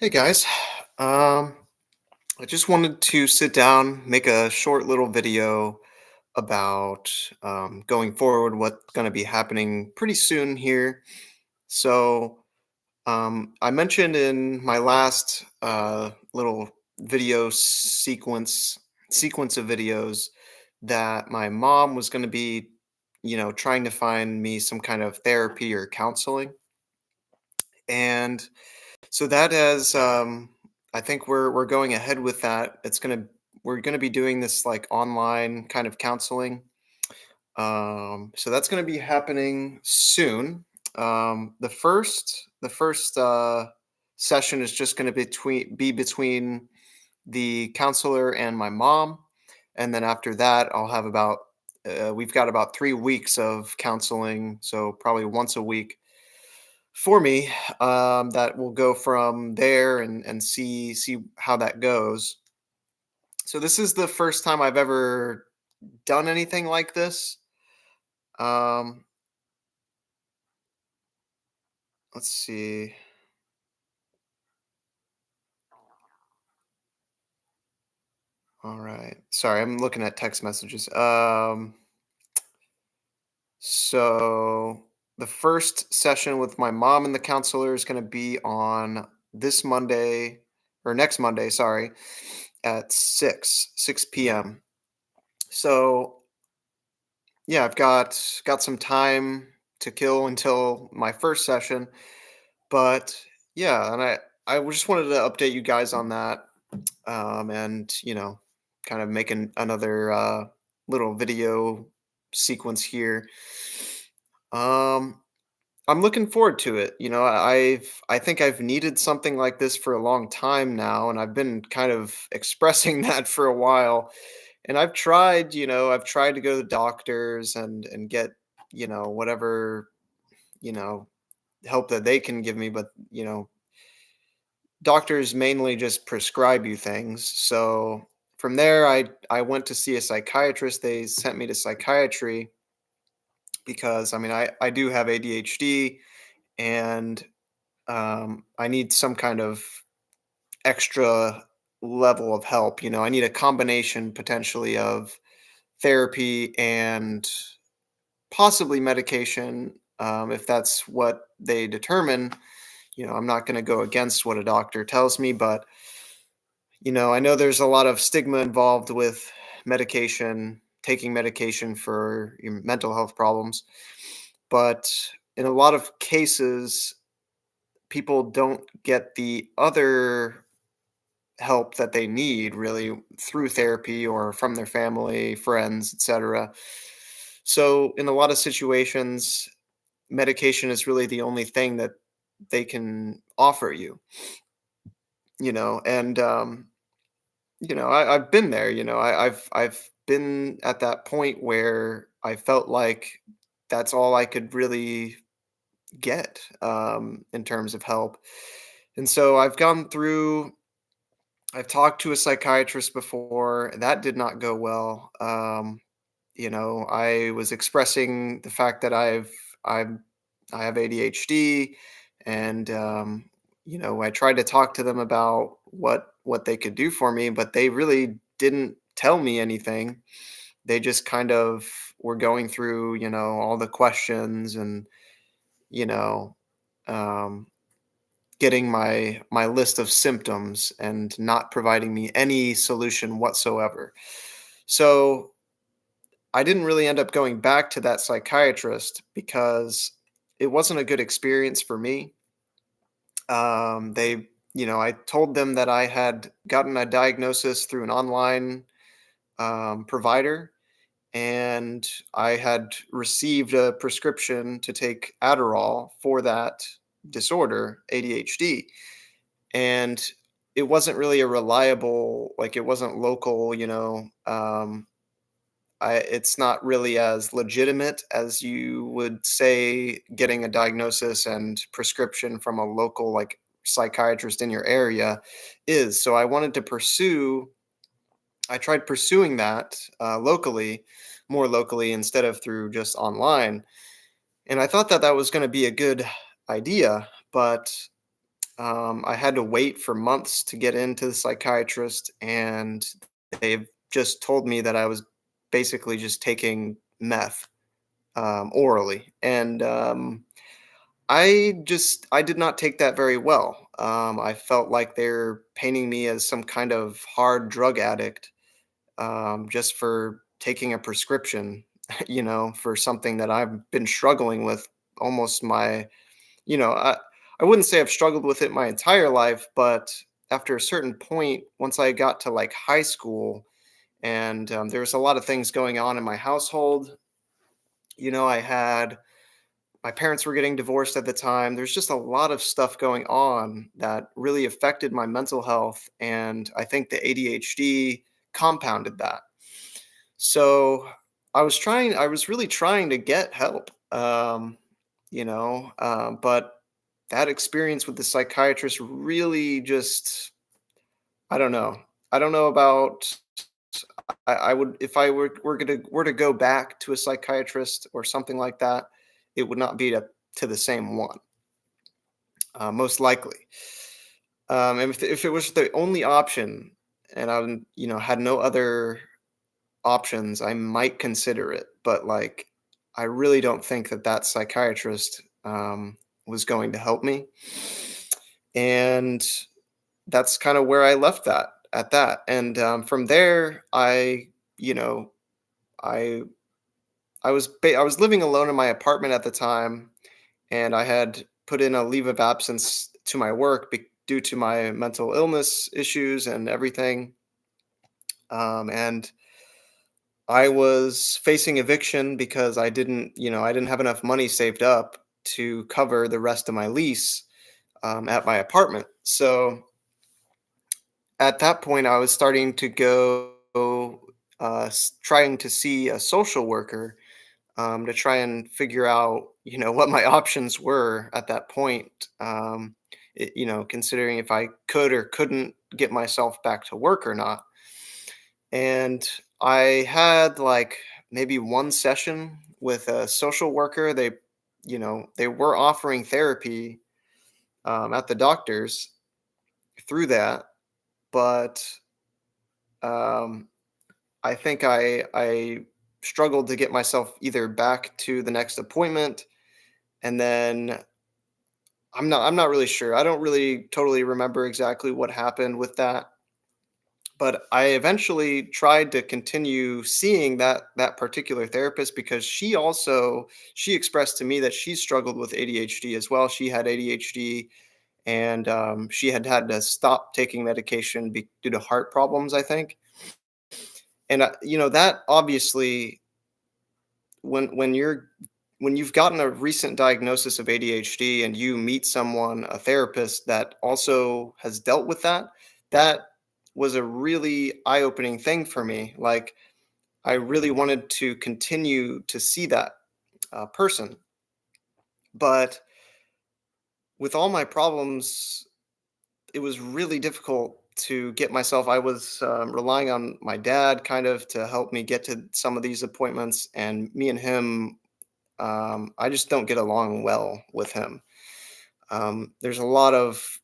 Hey guys, um, I just wanted to sit down, make a short little video about going forward, what's going to be happening pretty soon here. So, I mentioned in my last little video sequence of videos that my mom was going to be, trying to find me some kind of therapy or counseling, and so that is, I think we're going ahead with that. We're gonna be doing this like online kind of counseling. So that's gonna be happening soon. The first session is just gonna be between the counselor and my mom, and then after that, I'll have about we've got about 3 weeks of counseling, so probably once a week for me. That will go from there and see how that goes. So this is the first time I've ever done anything like this. Um, let's see. All right. Sorry, I'm looking at text messages. So the first session with my mom and the counselor is going to be on this Monday or next Monday, sorry, at 6 p.m. So yeah, I've got some time to kill until my first session, but yeah, and I just wanted to update you guys on that, and kind of making another little video sequence here. Um, I'm looking forward to it. I think I've needed something like this for a long time now, and I've been kind of expressing that for a while. And I've tried to go to the doctors and get, whatever, you know, help that they can give me, but doctors mainly just prescribe you things. So from there I went to see a psychiatrist. They sent me to psychiatry because I do have ADHD, and I need some kind of extra level of help. I need a combination potentially of therapy and possibly medication, if that's what they determine. I'm not going to go against what a doctor tells me, but I know there's a lot of stigma involved with taking medication for your mental health problems. But in a lot of cases, people don't get the other help that they need really through therapy or from their family, friends, etc. So in a lot of situations, medication is really the only thing that they can offer you, and I've been there. I've been at that point where I felt like that's all I could really get, in terms of help. And so I've talked to a psychiatrist before. That did not go well. I was expressing the fact that I'm I have ADHD, and I tried to talk to them about what they could do for me, but they really didn't tell me anything. They just kind of were going through, all the questions, and you know, um, getting my list of symptoms and not providing me any solution whatsoever. So I didn't really end up going back to that psychiatrist because it wasn't a good experience for me. I told them that I had gotten a diagnosis through an online provider, and I had received a prescription to take Adderall for that disorder, ADHD. And it wasn't really a reliable, like, it wasn't local. It's not really as legitimate as you would say getting a diagnosis and prescription from a local, like, psychiatrist in your area is. So I tried pursuing that more locally instead of through just online. And I thought that that was going to be a good idea, but I had to wait for months to get into the psychiatrist, and they've just told me that I was basically just taking meth orally, and I did not take that very well. I felt like they're painting me as some kind of hard drug addict, just for taking a prescription, for something that I've been struggling with almost my, you know, I, I wouldn't say I've struggled with it my entire life, but after a certain point, once I got to like high school, and there was a lot of things going on in my household. I had my parents were getting divorced at the time. There's just a lot of stuff going on that really affected my mental health. And I think the ADHD compounded that. So I was really trying to get help, but that experience with the psychiatrist really just, I don't know. I don't know about, I would, if I were to go back to a psychiatrist or something like that, it would not be to the same one, most likely. And if it was the only option, and had no other options, I might consider it. But like, I really don't think that psychiatrist was going to help me, and that's kind of where I left that at that. And from there, you know, I I was living alone in my apartment at the time, and I had put in a leave of absence to my work due to my mental illness issues and everything. And I was facing eviction because I didn't have enough money saved up to cover the rest of my lease at my apartment. So at that point, I was starting to trying to see a social worker, to try and figure out, what my options were at that point. Considering if I could or couldn't get myself back to work or not. And I had like maybe one session with a social worker. They were offering therapy at the doctor's through that, but um, I think I struggled to get myself either back to the next appointment, and then I'm not really sure. I don't really totally remember exactly what happened with that, but I eventually tried to continue seeing that particular therapist because she expressed to me that she struggled with ADHD as well. She had ADHD, and she had to stop taking medication due to heart problems, I think. And that obviously, when when you've gotten a recent diagnosis of ADHD and you meet someone, a therapist that also has dealt with that, that was a really eye-opening thing for me. Like, I really wanted to continue to see that person, but with all my problems, it was really difficult to get myself. I was relying on my dad kind of to help me get to some of these appointments, and me and him, I just don't get along well with him. There's a lot of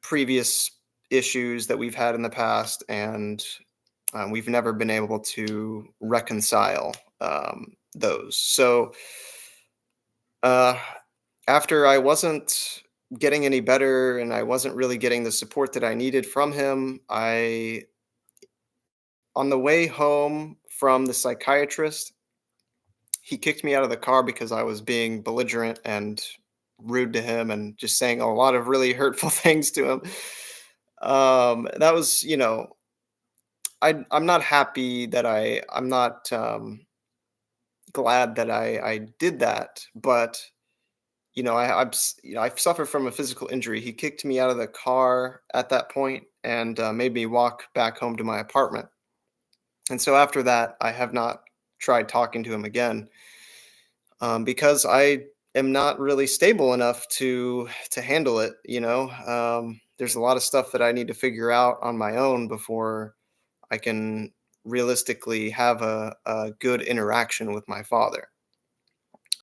previous issues that we've had in the past, and we've never been able to reconcile those. So uh, after I wasn't getting any better and I wasn't really getting the support that I needed from him, on the way home from the psychiatrist, he kicked me out of the car because I was being belligerent and rude to him and just saying a lot of really hurtful things to him. That was, I'm not happy that I'm not glad that I did that, but I've suffered from a physical injury. He kicked me out of the car at that point and made me walk back home to my apartment. And so after that, I have not tried talking to him again, because I am not really stable enough to handle it. There's a lot of stuff that I need to figure out on my own before I can realistically have a good interaction with my father.